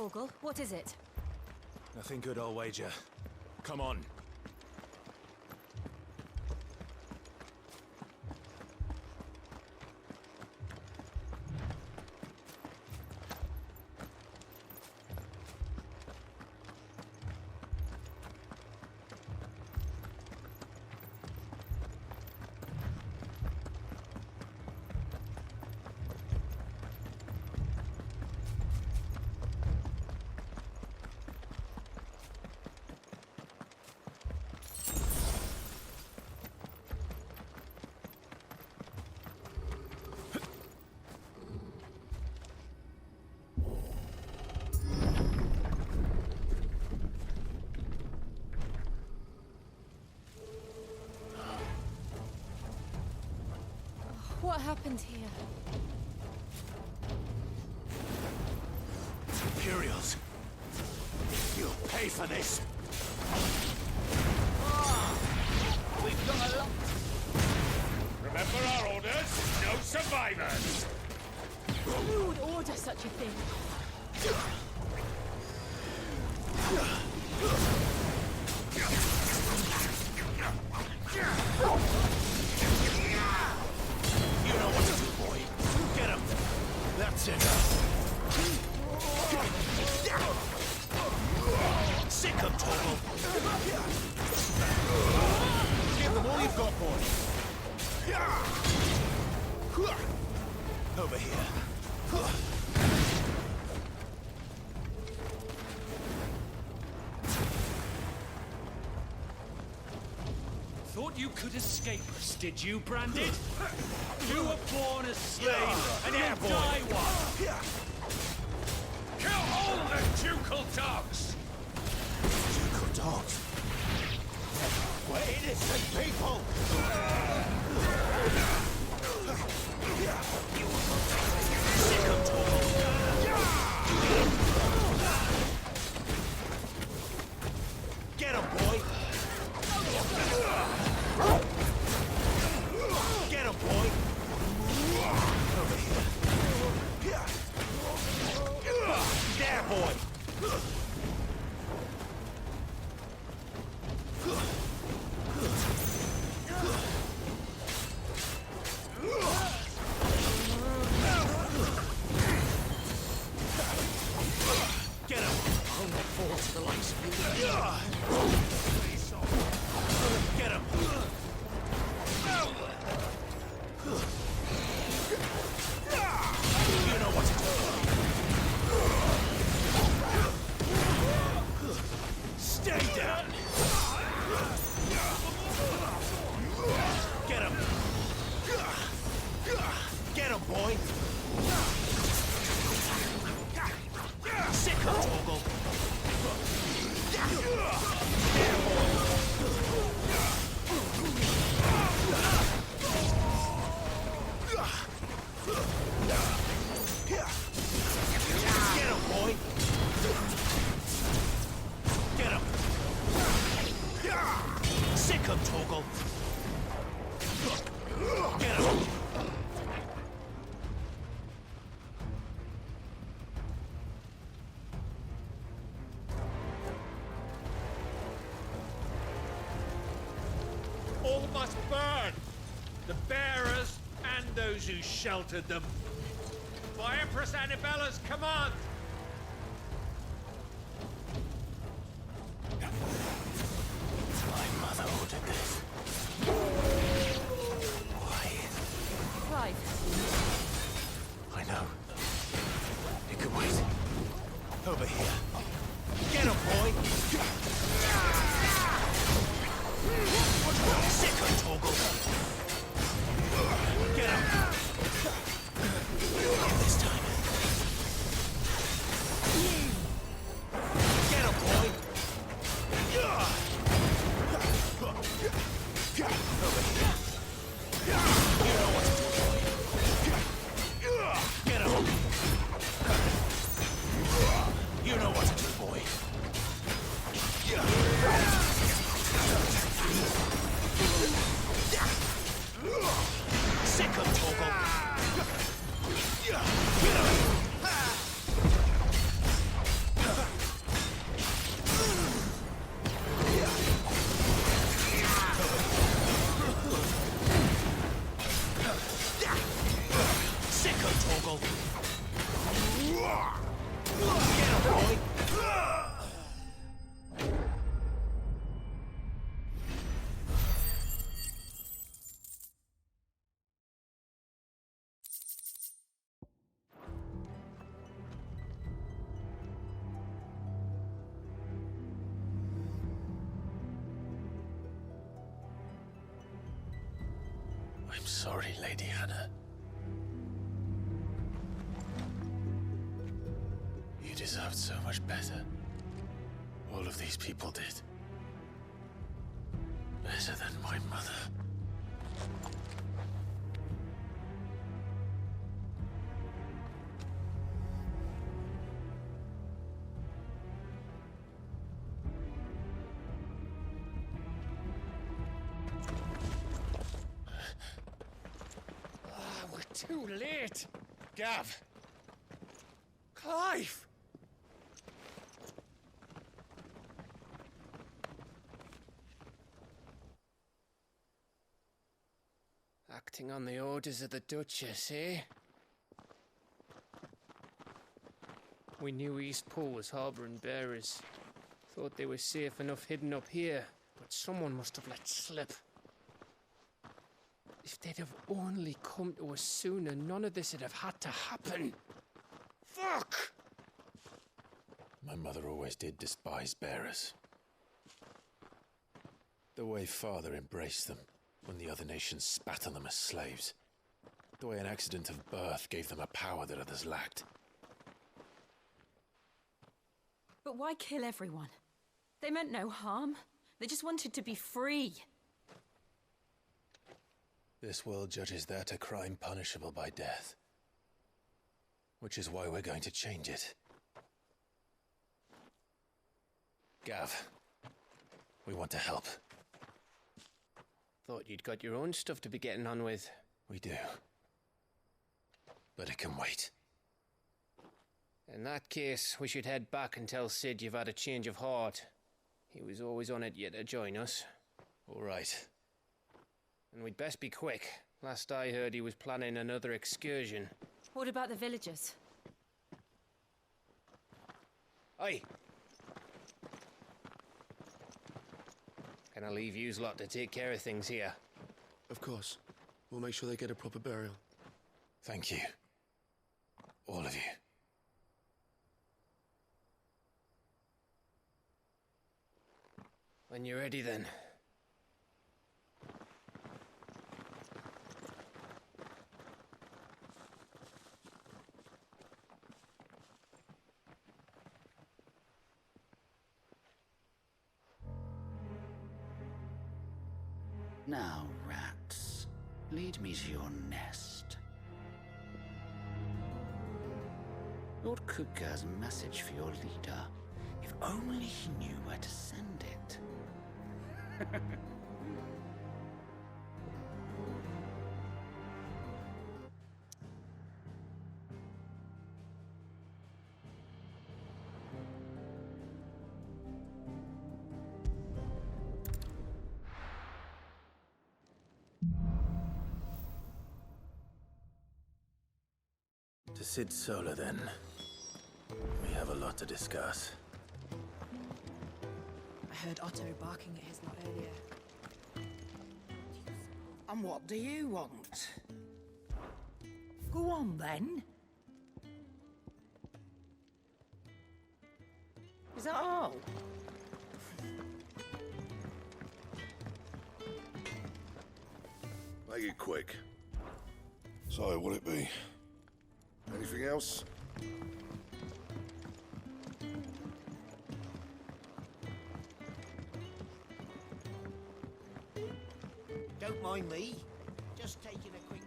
Torgal, what is it? Nothing good, I'll wager. Come on. What happened here? Imperials! You'll pay for this! We've got a lot. Remember our orders? No survivors! Who would order such a thing? You know what to do, boy. Get him! That's it! Sick him, Torgal! Give them all you've got, boy! Over here. Thought you could escape us, did you, Branded? You were born a slave, and you'll die one! Kill all the ducal dogs! Ducal dogs? We're innocent people! Sick him, Torgal! Get him, boy! Get him, boy! Over here. There, boy! Get him! I'll not fall to the likes of you. Get him! You know what to do. Stay down! Get him! Get him, boy! Sick him, Torgal! There, boy! Get him, boy! Get him! Sick him, Torgal! Get him! All must burn! The bearers and those who sheltered them. By Empress Annabella's command! My mother ordered this. Why? Clive. I know. It could wait. Over here. Get him, boy! Sick him, Torgal! Get him! This time. Get him, boy! Over here. You know what to do, boy. Get him! You know what to do, boy. I'm sorry, Lady Hannah. You deserved so much better. All of these people did. Better than my mother. We're too late. Gav! Clive! Acting on the orders of the Duchess, eh? We knew Eastpool was harbouring bearers. Thought they were safe enough hidden up here, but someone must have let slip. If they'd have only come to us sooner, none of this would have had to happen. Fuck! My mother always did despise bearers. The way Father embraced them when the other nations spat on them as slaves. The way an accident of birth gave them a power that others lacked. But why kill everyone? They meant no harm. They just wanted to be free. This world judges that a crime punishable by death. Which is why we're going to change it. Gav, we want to help. Thought you'd got your own stuff to be getting on with. We do. But it can wait. In that case, we should head back and tell Sid you've had a change of heart. He was always on it yet to join us. All right. And we'd best be quick. Last I heard, he was planning another excursion. What about the villagers? Aye. Can I leave yous lot to take care of things here? Of course. We'll make sure they get a proper burial. Thank you. All of you. When you're ready, then. Now, rats, lead me to your nest. Lord Kupka has a message for your leader. If only he knew where to send it. To Sid Solar, then. We have a lot to discuss. I heard Otto barking at his lot earlier. And what do you want? Go on, then. Is that all? Make it quick. So, what'll it be? Anything else? Don't mind me. Just taking a quick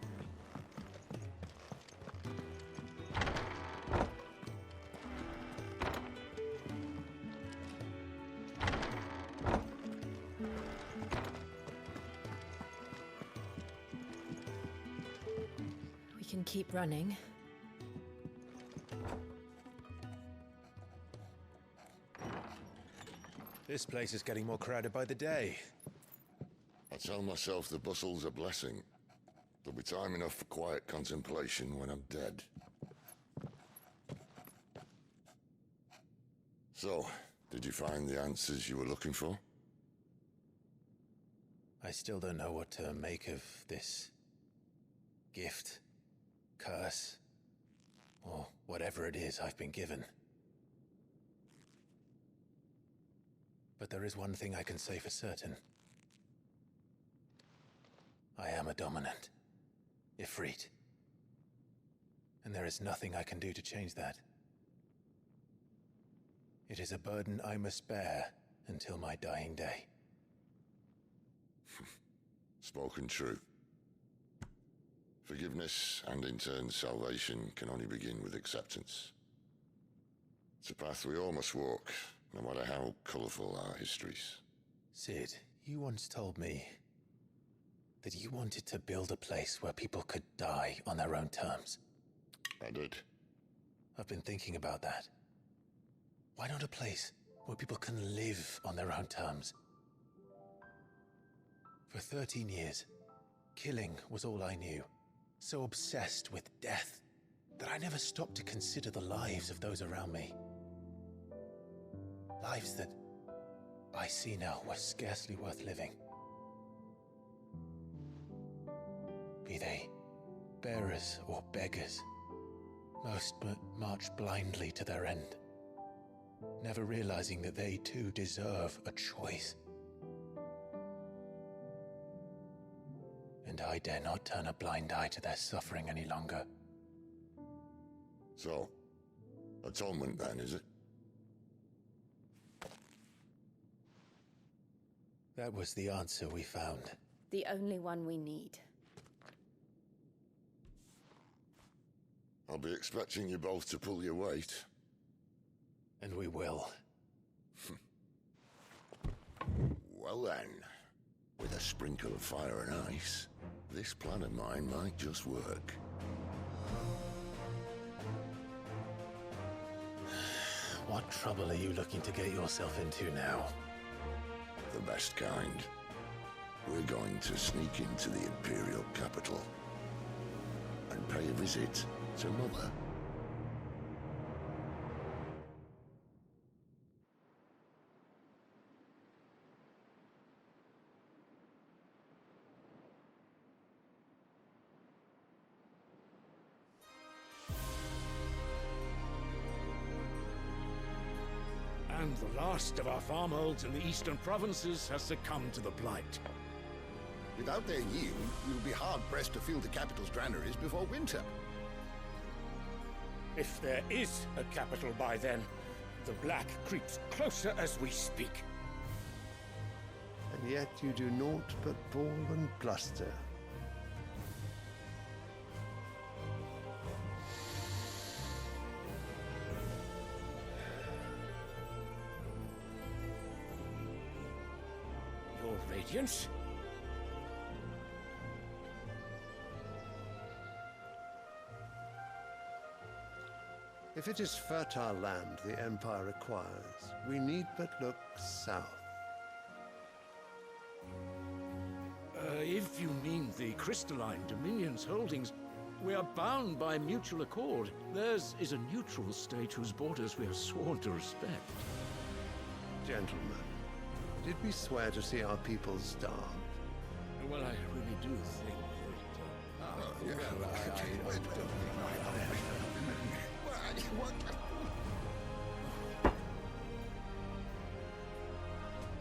We can keep running. This place is getting more crowded by the day. I tell myself the bustle's a blessing. There'll be time enough for quiet contemplation when I'm dead. So, did you find the answers you were looking for? I still don't know what to make of this gift, curse, or whatever it is I've been given. But there is one thing I can say for certain. I am a dominant. Ifrit. And there is nothing I can do to change that. It is a burden I must bear until my dying day. Spoken true. Forgiveness and in turn salvation can only begin with acceptance. It's a path we all must walk, no matter how colourful our histories. Sid, you once told me that you wanted to build a place where people could die on their own terms. I did. I've been thinking about that. Why not a place where people can live on their own terms? For 13 years, killing was all I knew. So obsessed with death that I never stopped to consider the lives of those around me. Lives that I see now were scarcely worth living. Be they bearers or beggars, most march blindly to their end, never realizing that they too deserve a choice. And I dare not turn a blind eye to their suffering any longer. So, atonement then, is it? That was the answer we found. The only one we need. I'll be expecting you both to pull your weight. And we will. Well then, with a sprinkle of fire and ice, this plan of mine might just work. What trouble are you looking to get yourself into now? The best kind. We're going to sneak into the Imperial capital and pay a visit to Mother. And the last of our farmholds in the eastern provinces has succumbed to the blight. Without their yield, we'll be hard-pressed to fill the capital's granaries before winter. If there is a capital by then, the black creeps closer as we speak. And yet you do naught but bawl and bluster. Your Radiance? If it is fertile land the Empire requires, we need but look south. If you mean the crystalline Dominion's holdings, we are bound by mutual accord. Theirs is a neutral state whose borders we are sworn to respect. Gentlemen, did we swear to see our people starve? Well, I really do think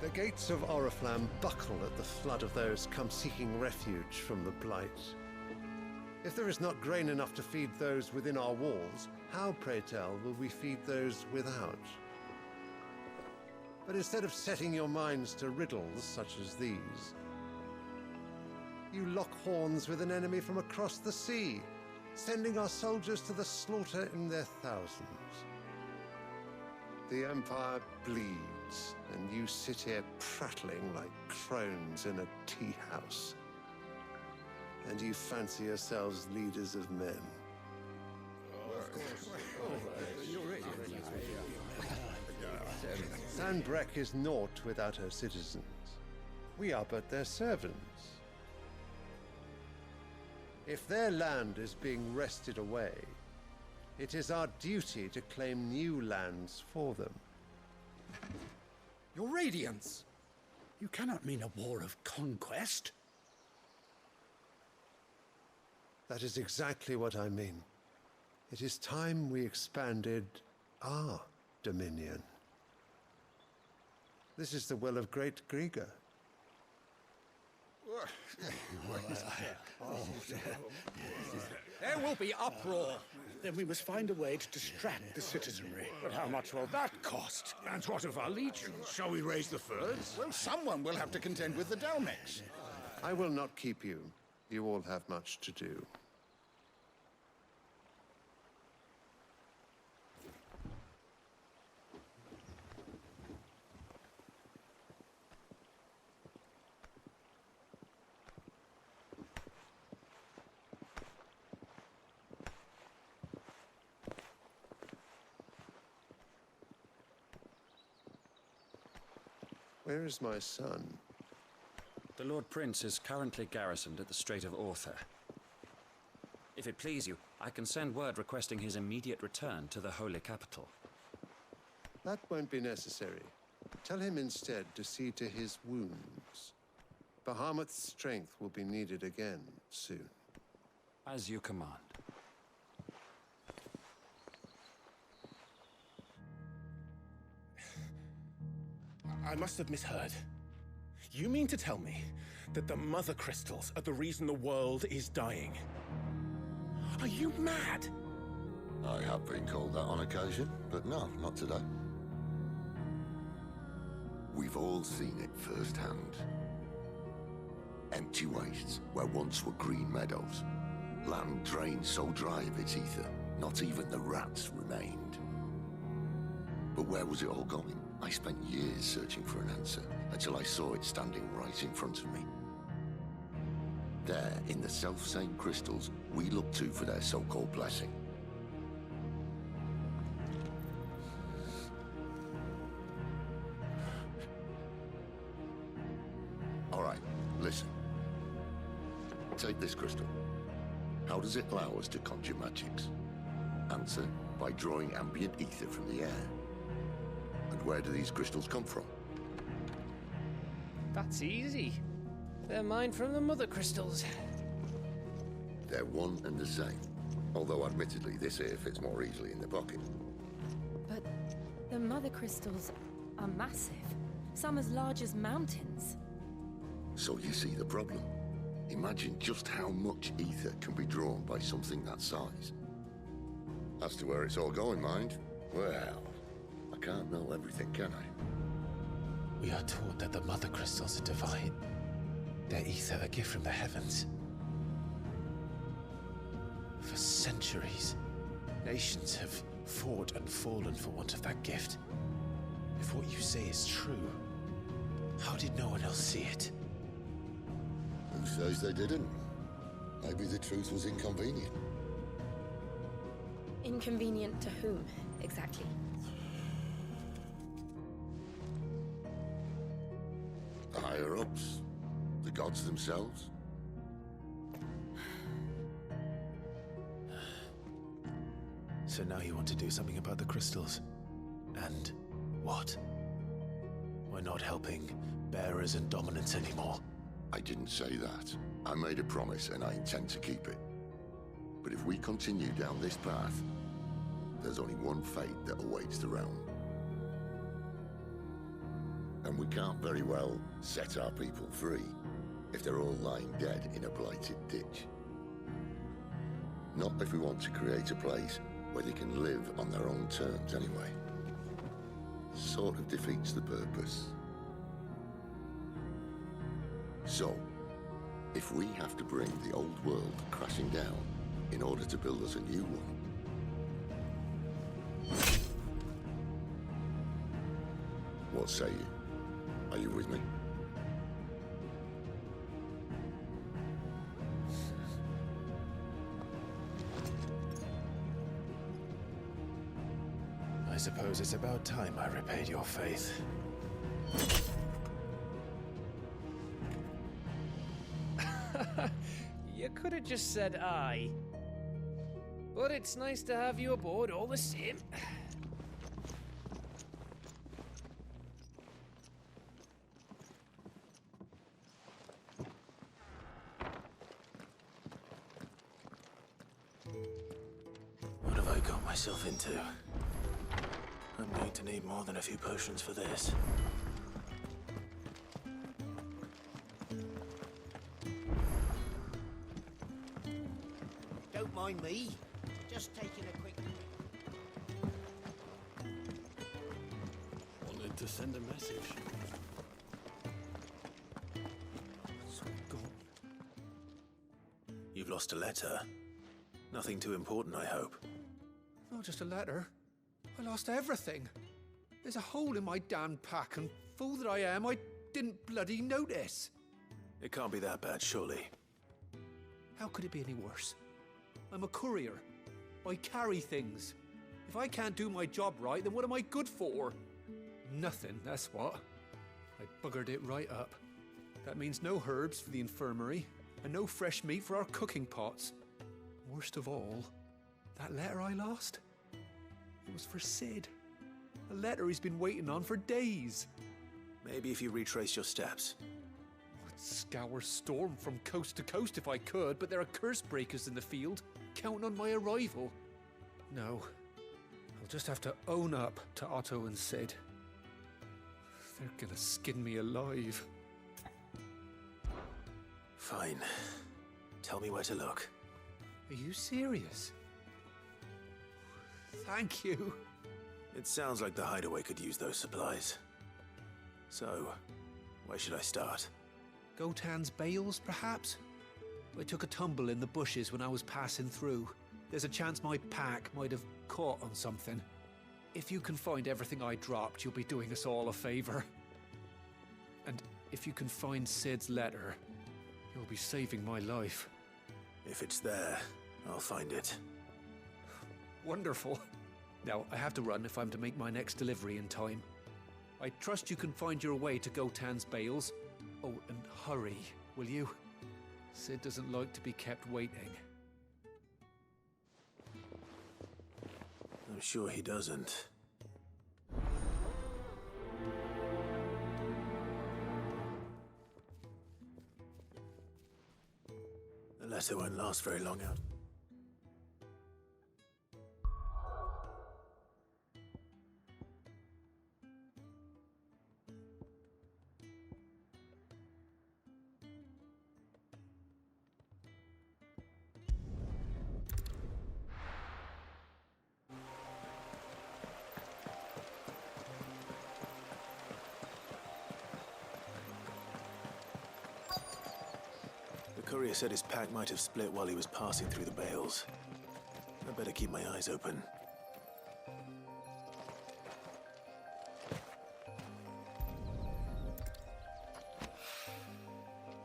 The gates of Oriflamme buckle at the flood of those come seeking refuge from the blight. If there is not grain enough to feed those within our walls, how, pray tell, will we feed those without? But instead of setting your minds to riddles such as these, you lock horns with an enemy from across the sea, sending our soldiers to the slaughter in their thousands. The Empire bleeds, and you sit here prattling like crones in a tea house. And you fancy yourselves leaders of men. Sanbreque is naught without her citizens. We are but their servants. If their land is being wrested away, it is our duty to claim new lands for them. Your Radiance! You cannot mean a war of conquest. That is exactly what I mean. It is time we expanded our dominion. This is the will of great Grieger. There will be uproar. Then we must find a way to distract the citizenry. But how much will that cost? And what of our legions? Shall we raise the furs? Well, someone will have to contend with the Dalmex. I will not keep you. You all have much to do. Where is my son? The Lord Prince is currently garrisoned at the Strait of Arthur. If it please you, I can send word requesting his immediate return to the Holy Capital. That won't be necessary. Tell him instead to see to his wounds. Bahamut's strength will be needed again soon. As you command. I must have misheard. You mean to tell me that the Mother Crystals are the reason the world is dying? Are you mad? I have been called that on occasion, but no, not today. We've all seen it firsthand. Empty wastes where once were green meadows. Land drained so dry of its ether, not even the rats remained. But where was it all going? I spent years searching for an answer, until I saw it standing right in front of me. There, in the self-same crystals we look to for their so-called blessing. All right, listen. Take this crystal. How does it allow us to conjure magics? Answer, by drawing ambient ether from the air. And where do these crystals come from? That's easy. They're mine from the Mother Crystals. They're one and the same. Although admittedly this here fits more easily in the pocket. But the Mother Crystals are massive. Some as large as mountains. So you see the problem. Imagine just how much ether can be drawn by something that size. As to where it's all going, mind, well, I can't know everything, can I? We are taught that the Mother Crystals are divine. Their ether a gift from the heavens. For centuries, nations have fought and fallen for want of that gift. If what you say is true, how did no one else see it? Who says they didn't? Maybe the truth was inconvenient. Inconvenient to whom, exactly? The higher-ups? The gods themselves? So now you want to do something about the crystals? And what? We're not helping bearers and dominants anymore. I didn't say that. I made a promise and I intend to keep it. But if we continue down this path, there's only one fate that awaits the realm. And we can't very well set our people free if they're all lying dead in a blighted ditch. Not if we want to create a place where they can live on their own terms anyway. Sort of defeats the purpose. So, if we have to bring the old world crashing down in order to build us a new one, what say you? Are you with me? I suppose it's about time I repaid your faith. You could have just said aye. But it's nice to have you aboard all the same. What have I got myself into? I'm going to need more than a few potions for this. Don't mind me. Just taking a quick... Wanted to send a message. What's gone? You've lost a letter. Nothing too important, I hope. Not just a letter. I lost everything. There's a hole in my damn pack, and fool that I am, I didn't bloody notice. It can't be that bad, surely. How could it be any worse? I'm a courier. I carry things. If I can't do my job right, then what am I good for? Nothing, that's what. I buggered it right up. That means no herbs for the infirmary, and no fresh meat for our cooking pots. Worst of all, that letter I lost? It was for Sid. A letter he's been waiting on for days. Maybe if you retrace your steps. I'd scour Storm from coast to coast if I could, but there are curse breakers in the field, counting on my arrival. No, I'll just have to own up to Otto and Sid. They're gonna skin me alive. Fine. Tell me where to look. Are you serious? Thank you. It sounds like the hideaway could use those supplies. So, where should I start? Gotan's bales, perhaps? I took a tumble in the bushes when I was passing through. There's a chance my pack might have caught on something. If you can find everything I dropped, you'll be doing us all a favor. And if you can find Sid's letter, you'll be saving my life. If it's there, I'll find it. Wonderful. Now, I have to run if I'm to make my next delivery in time. I trust you can find your way to Gotan's bales. Oh, and hurry, will you? Sid doesn't like to be kept waiting. I'm sure he doesn't. The letter won't last very long out. The courier said his pack might have split while he was passing through the bales. I better keep my eyes open.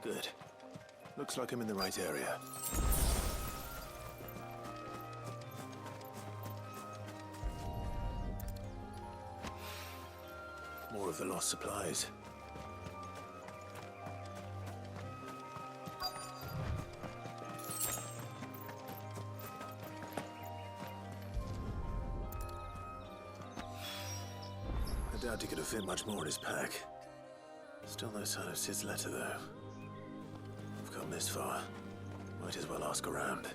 Good. Looks like I'm in the right area. More of the lost supplies. I doubt he could have fit much more in his pack. Still no sign of Sid's letter, though. I've come this far. Might as well ask around.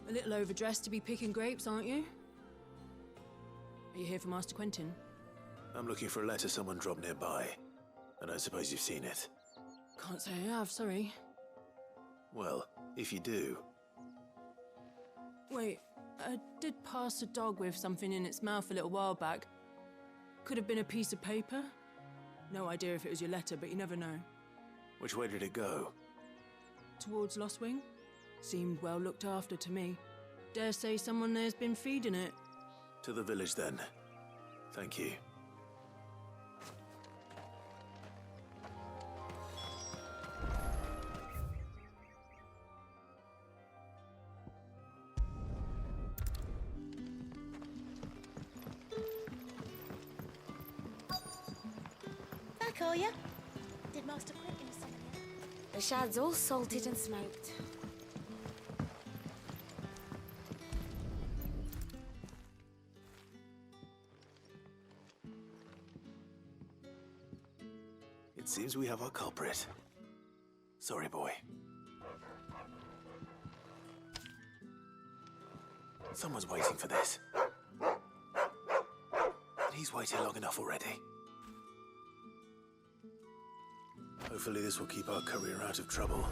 A little overdressed to be picking grapes, aren't you? Are you here for Master Quentin? I'm looking for a letter someone dropped nearby. I don't suppose you've seen it. Can't say I have, sorry. Well, if you do... Wait, I did pass a dog with something in its mouth a little while back. Could have been a piece of paper. No idea if it was your letter, but you never know. Which way did it go? Towards Lost Wing? Seemed well looked after to me. Dare say someone there's been feeding it. To the village, then. Thank you. Back, are ya? Did Master Quentin send you? The shad's all salted and smoked. It seems we have our culprit. Sorry, boy. Someone's waiting for this. But he's waited long enough already. Hopefully this will keep our courier out of trouble.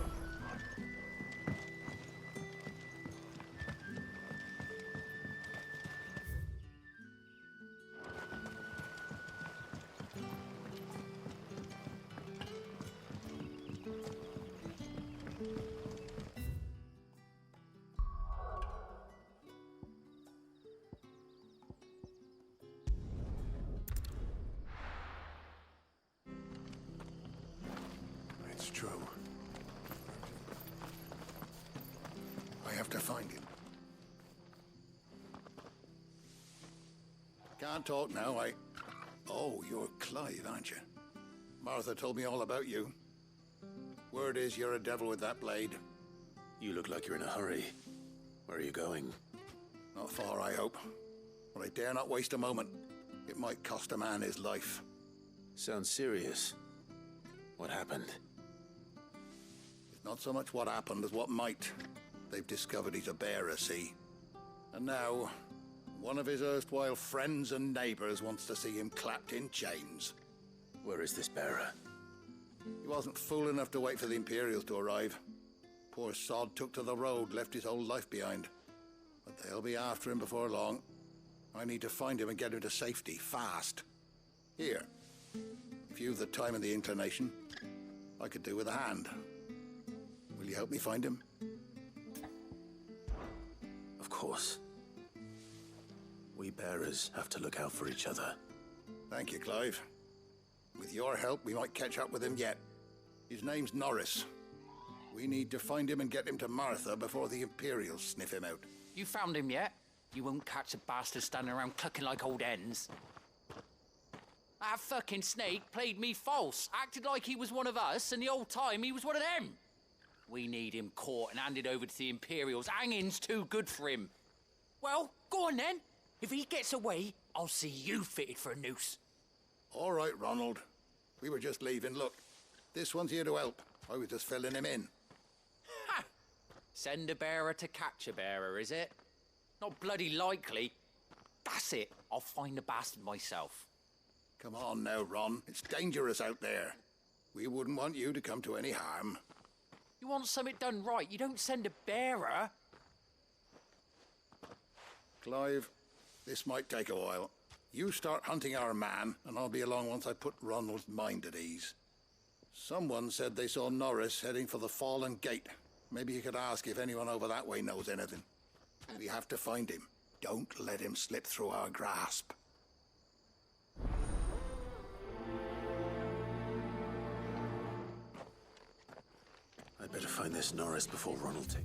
It's true. I have to find him. Can't talk now, Oh, you're Clive, aren't you? Martha told me all about you. Word is you're a devil with that blade. You look like you're in a hurry. Where are you going? Not far, I hope. But I dare not waste a moment. It might cost a man his life. Sounds serious. What happened? It's not so much what happened as what might. They've discovered he's a bearer, see? And now, one of his erstwhile friends and neighbors wants to see him clapped in chains. Where is this bearer? He wasn't fool enough to wait for the Imperials to arrive. Poor sod took to the road, left his whole life behind. But they'll be after him before long. I need to find him and get him to safety, fast. Here, if you've the time and the inclination, I could do with a hand. Will you help me find him? Of course. We bearers have to look out for each other. Thank you, Clive. With your help, we might catch up with him yet. His name's Norris. We need to find him and get him to Martha before the Imperials sniff him out. You found him yet? You won't catch a bastard standing around clucking like old hens. That fucking snake played me false, acted like he was one of us, and the whole time he was one of them. We need him caught and handed over to the Imperials. Hanging's too good for him. Well, go on then. If he gets away, I'll see you fitted for a noose. All right, Ronald. We were just leaving. Look, this one's here to help. I was just filling him in. Ha! Send a bearer to catch a bearer, is it? Not bloody likely. That's it. I'll find the bastard myself. Come on now, Ron. It's dangerous out there. We wouldn't want you to come to any harm. You want something done right, you don't send a bearer. Clive, this might take a while. You start hunting our man, and I'll be along once I put Ronald's mind at ease. Someone said they saw Norris heading for the Fallen Gate. Maybe you could ask if anyone over that way knows anything. We have to find him. Don't let him slip through our grasp. I'd better find this Norris before Ronald takes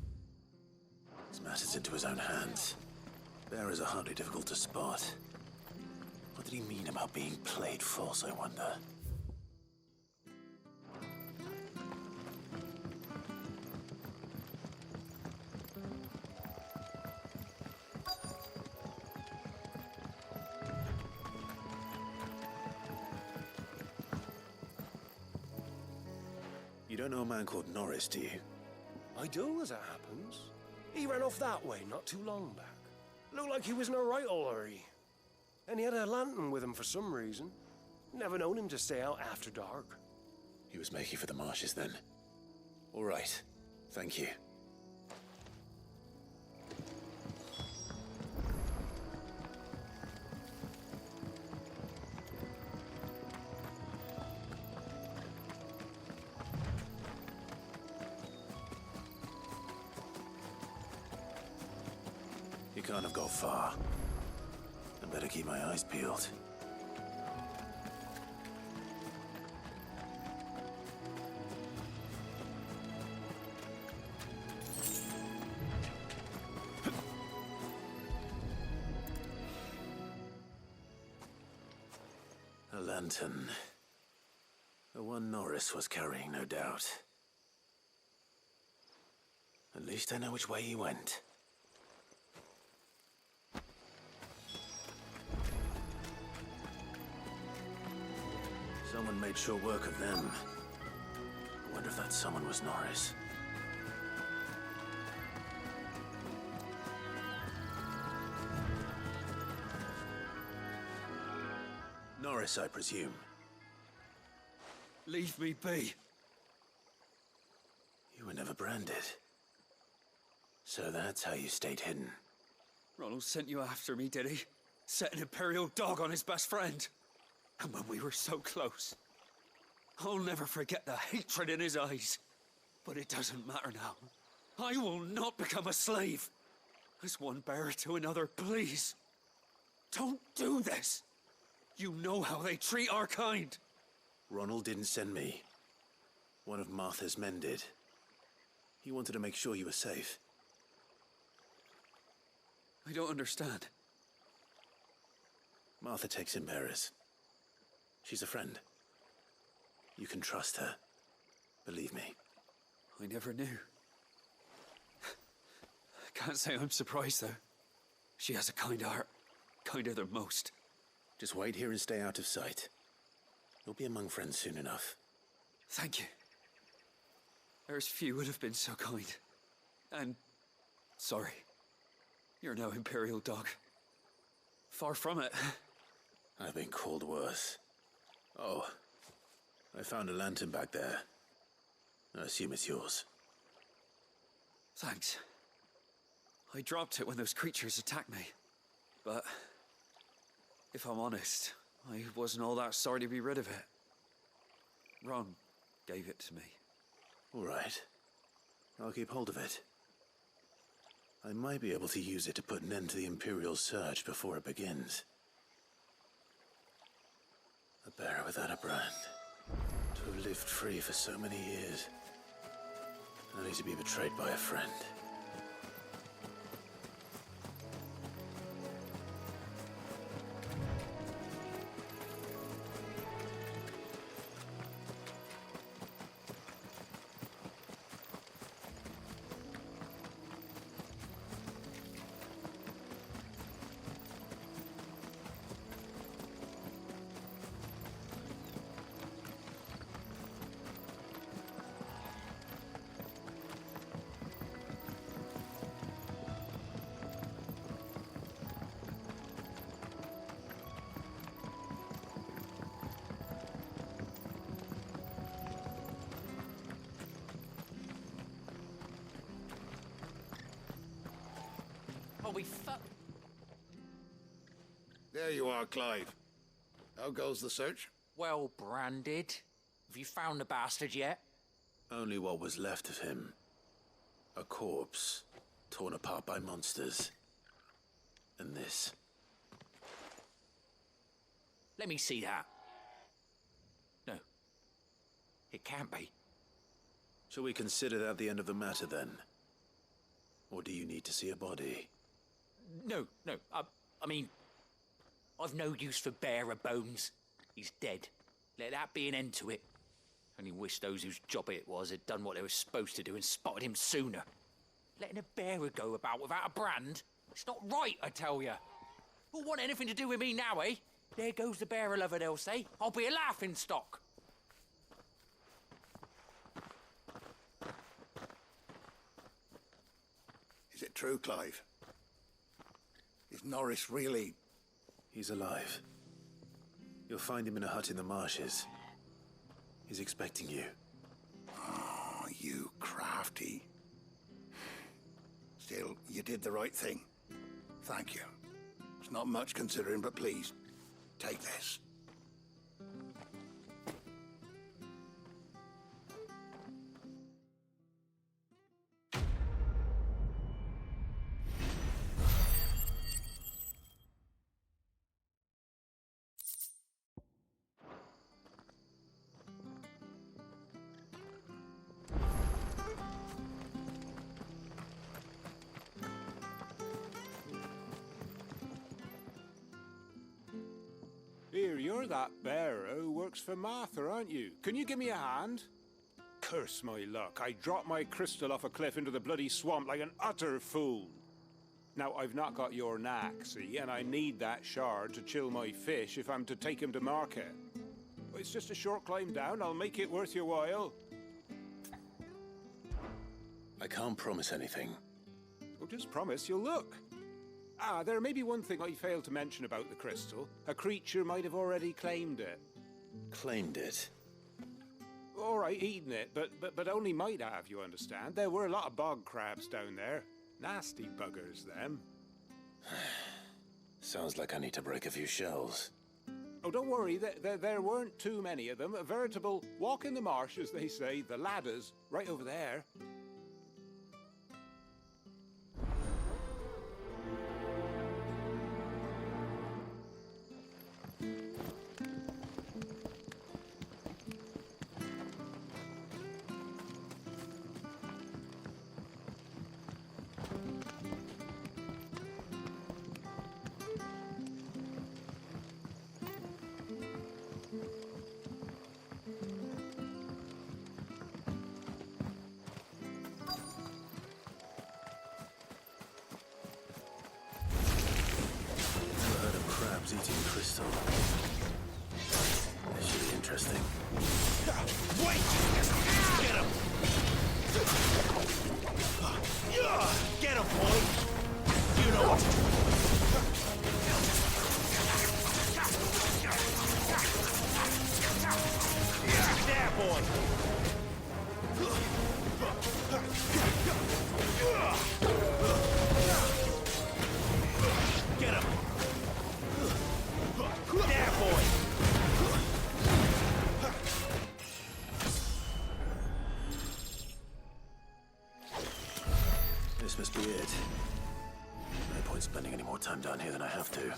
his matters into his own hands. Bearers are hardly difficult to spot. What did he mean about being played false, I wonder? You don't know a man called Norris, do you? I do, as it happens. He ran off that way not too long back. Looked like he was in a right old hurry. And he had a lantern with him for some reason. Never known him to stay out after dark. He was making for the marshes then. All right. Thank you. He can't have got far. I better keep my eyes peeled. A lantern. The one Norris was carrying, no doubt. At least I know which way he went. Someone made sure work of them. I wonder if that someone was Norris. Barris, I presume. Leave me be. You were never branded. So that's how you stayed hidden. Ronald sent you after me, did he? Set an Imperial dog on his best friend. And when we were so close. I'll never forget the hatred in his eyes. But it doesn't matter now. I will not become a slave. As one bearer to another, please. Don't do this. You know how they treat our kind. Ronald didn't send me. One of Martha's men did. He wanted to make sure you were safe. I don't understand. Martha takes in bearers. She's a friend. You can trust her. Believe me. I never knew. Can't say I'm surprised, though. She has a kind heart. Kinder than most. Just wait here and stay out of sight. You'll be among friends soon enough. Thank you. There's few would have been so kind. And... sorry. You're no Imperial dog. Far from it. I've been called worse. Oh. I found a lantern back there. I assume it's yours. Thanks. I dropped it when those creatures attacked me. But... if I'm honest, I wasn't all that sorry to be rid of it. Ron gave it to me. All right. I'll keep hold of it. I might be able to use it to put an end to the Imperial surge before it begins. A bearer without a brand. To have lived free for so many years. Only to be betrayed by a friend. We fuck. There you are, Clive. How goes the search? Well branded. Have you found the bastard yet? Only what was left of him. A corpse, torn apart by monsters. And this. Let me see that. No. It can't be. Shall we consider that the end of the matter, then? Or do you need to see a body? No. I mean, I've no use for bearer bones. He's dead. Let that be an end to it. Only wish those whose job it was had done what they were supposed to do and spotted him sooner. Letting a bearer go about without a brand? It's not right, I tell you. Who'll want anything to do with me now, eh? There goes the bearer lover, they'll say. I'll be a laughingstock. Is it true, Clive? Is Norris really... He's alive. You'll find him in a hut in the marshes. He's expecting you. Oh, you crafty. Still, you did the right thing. Thank you. It's not much considering, but please, take this. Here, you're that bearer who works for Martha, aren't you? Can you give me a hand? Curse my luck. I dropped my crystal off a cliff into the bloody swamp like an utter fool. Now, I've not got your knack, see, and I need that shard to chill my fish if I'm to take him to market. It's just a short climb down. I'll make it worth your while. I can't promise anything. Well, just promise you'll look. There may be one thing I failed to mention about the crystal. A creature might have already claimed it. Claimed it? All right, eaten it, but only might have, you understand. There were a lot of bog crabs down there. Nasty buggers, them. Sounds like I need to break a few shells. Oh, don't worry, there weren't too many of them. A veritable walk in the marsh, as they say. The ladders, right over there. Eating crystal. This should be interesting. Wait! Get him! Get him, boy! You know what to do. There, boy! Get him! There, boy! This must be it. No point spending any more time down here than I have to.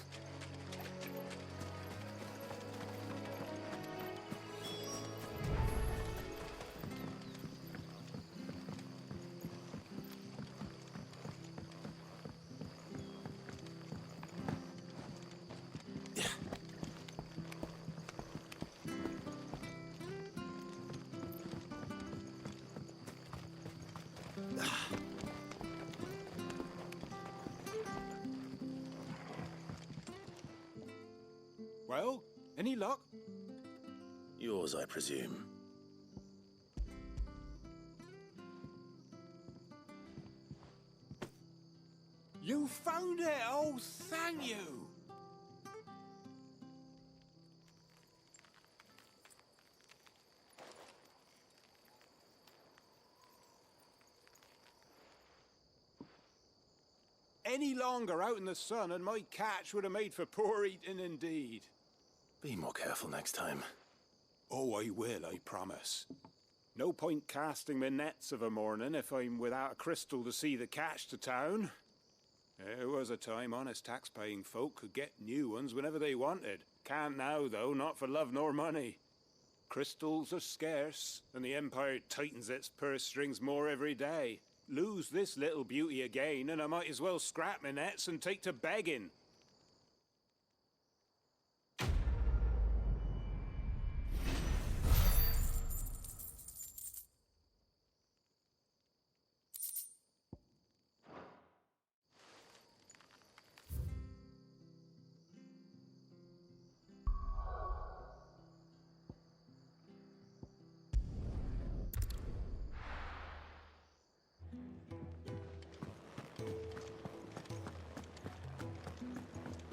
Well, any luck? Yours, I presume. You found it! Oh, thank you! Any longer out in the sun and my catch would have made for poor eating indeed. Be more careful next time. Oh, I will, I promise. No point casting my nets of a morning if I'm without a crystal to see the catch to town. There was a time honest tax-paying folk could get new ones whenever they wanted. Can't now, though, not for love nor money. Crystals are scarce, and the Empire tightens its purse strings more every day. Lose this little beauty again, and I might as well scrap my nets and take to begging.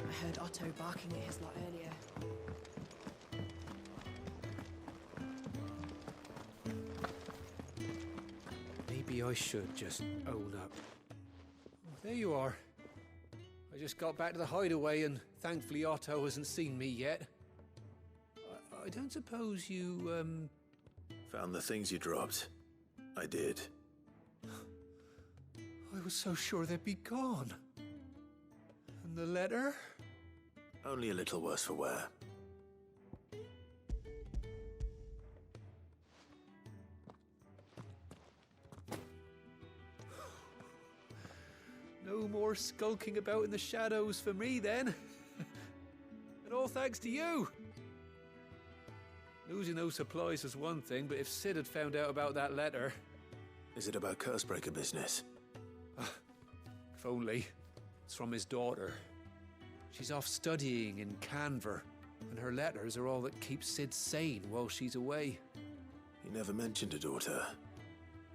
I heard Otto barking at his lot earlier. Maybe I should just own up. Oh, there you are. I just got back to the hideaway and thankfully Otto hasn't seen me yet. I don't suppose you, Found the things you dropped. I did. I was so sure they'd be gone. And the letter? Only a little worse for wear. No more skulking about in the shadows for me, then. And all thanks to you. Losing those supplies was one thing, but if Sid had found out about that letter... Is it about Cursebreaker business? If only. It's from his daughter. She's off studying in Canver, and her letters are all that keeps Sid sane while she's away. He never mentioned a daughter.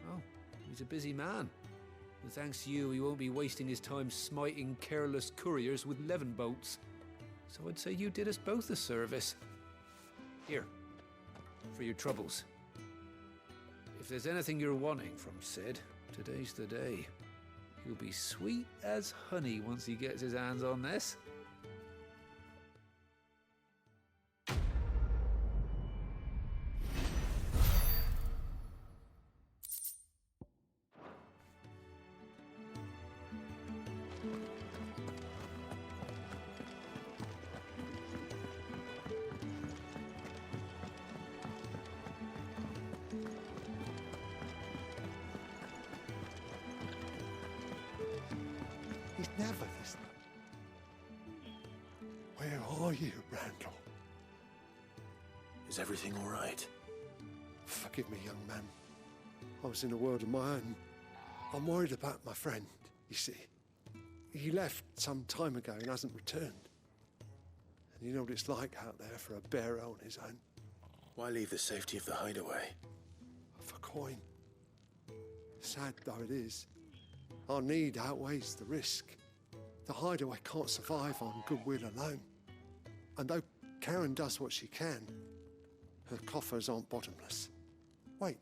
Oh, he's a busy man. And thanks to you, he won't be wasting his time smiting careless couriers with levin boats. So I'd say you did us both a service. Here, for your troubles. If there's anything you're wanting from Sid, today's the day. He'll be sweet as honey once he gets his hands on this. He's never this. Where are you, Randall? Is everything all right? Forgive me, young man. I was in a world of my own. I'm worried about my friend, you see. He left some time ago and hasn't returned. And you know what it's like out there for a bearer on his own. Why leave the safety of the hideaway? For coin. Sad though it is, our need outweighs the risk. The hideaway can't survive on goodwill alone. And though Karen does what she can, her coffers aren't bottomless. Wait,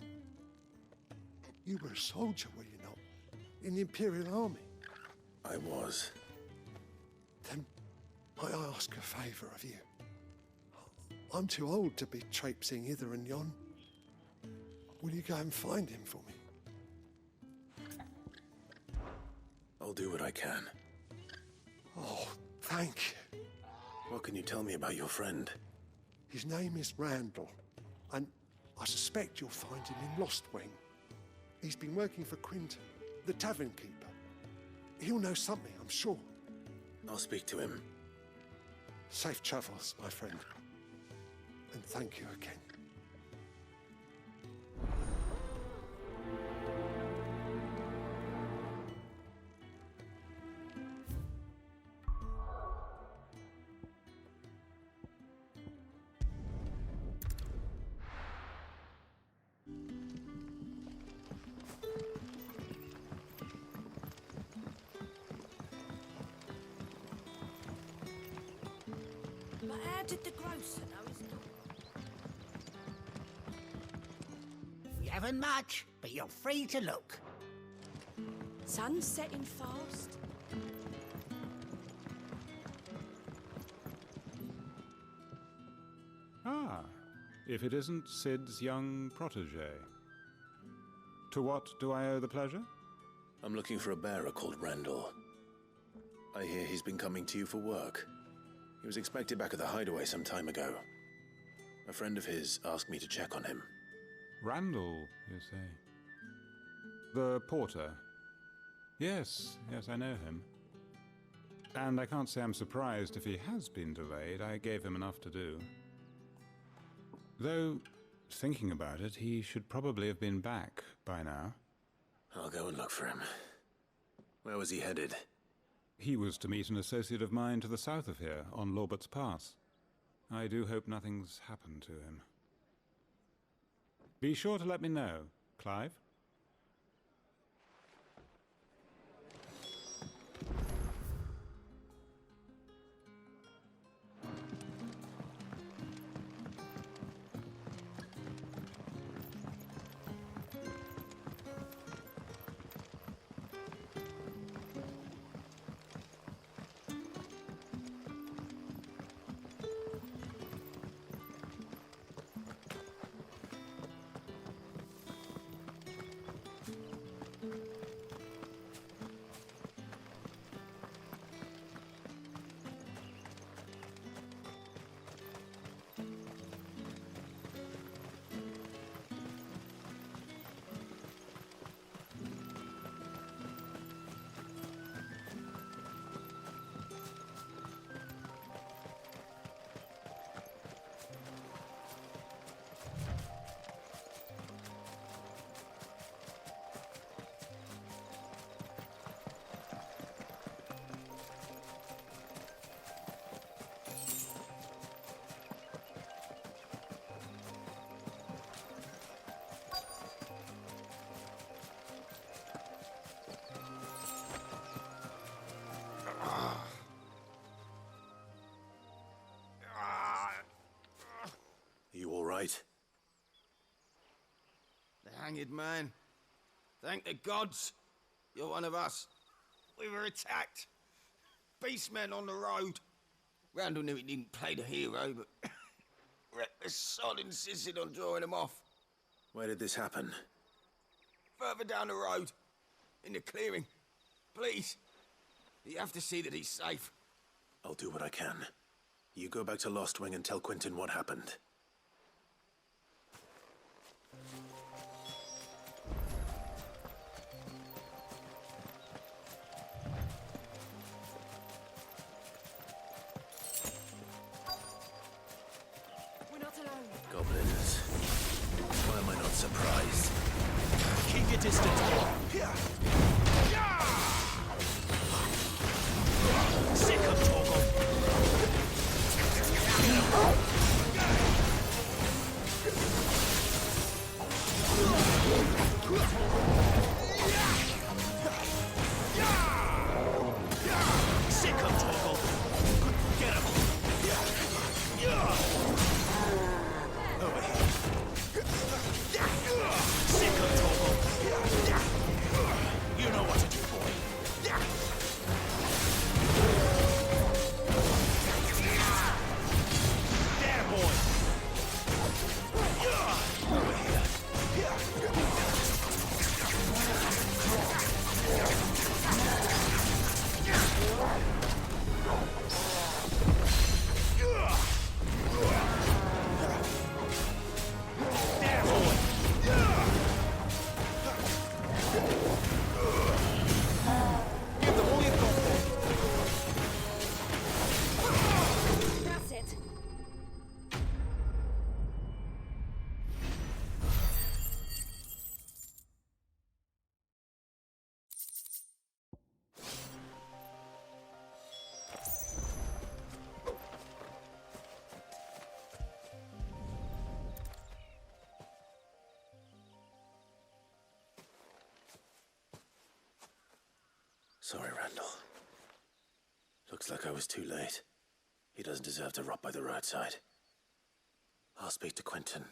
you were a soldier, were you not? In the Imperial Army? I was. Then might I ask a favour of you? I'm too old to be traipsing hither and yon. Will you go and find him for me? I'll do what I can. Oh, thank you. What can you tell me about your friend? His name is Randall, and I suspect you'll find him in Lost Wing. He's been working for Quinton, the tavern keeper. He'll know something, I'm sure. I'll speak to him. Safe travels, my friend. And thank you again. But how did the grocer know his number? We haven't much, but you're free to look. Sun's setting fast. Ah, if it isn't Sid's young protege. To what do I owe the pleasure? I'm looking for a bearer called Randall. I hear he's been coming to you for work. He was expected back at the hideaway some time ago. A friend of his asked me to check on him. Randall, you say? The porter? Yes, I know him. And I can't say I'm surprised if he has been delayed. I gave him enough to do. Though, thinking about it, he should probably have been back by now. I'll go and look for him. Where was he headed? He was to meet an associate of mine to the south of here, on Lorbert's Pass. I do hope nothing's happened to him. Be sure to let me know, Clive. right? The hanged man. Thank the gods. You're one of us. We were attacked. Beastmen on the road. Randall knew he didn't play the hero, but reckless sod insisted on drawing him off. Where did this happen? Further down the road. In the clearing. Please. You have to see that he's safe. I'll do what I can. You go back to Lost Wing and tell Quentin what happened. We're not alone. Goblins. Why am I not surprised? Keep your distance. Sick of Torgal. Sick of Torgal. Get him. Over here. Sick of Torgal. You know what to do, boy. There, boy. Over here. There, boy. Give them all you've got, boy. That's it. Sorry, Randall. Looks like I was too late. He doesn't deserve to rot by the roadside. I'll speak to Quentin.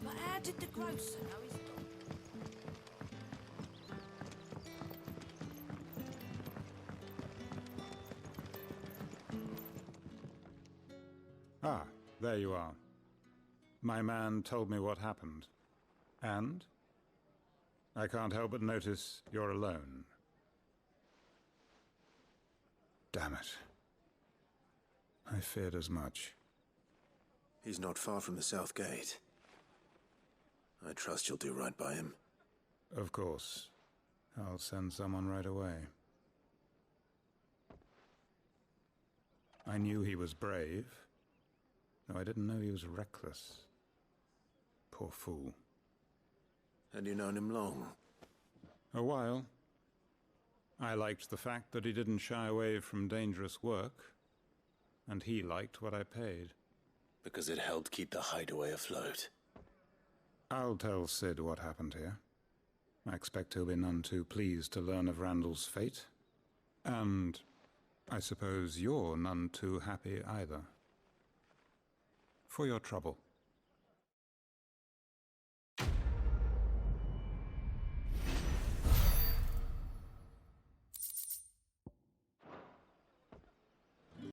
But how did the grocer know his dog? Ah, there you are. My man told me what happened. And? I can't help but notice you're alone. Damn it. I feared as much. He's not far from the South Gate. I trust you'll do right by him. Of course. I'll send someone right away. I knew he was brave, though I didn't know he was reckless. Poor fool. Had you known him long? A while. I liked the fact that he didn't shy away from dangerous work, and he liked what I paid. Because it helped keep the hideaway afloat. I'll tell Sid what happened here. I expect he'll be none too pleased to learn of Randall's fate. And I suppose you're none too happy either. For your trouble.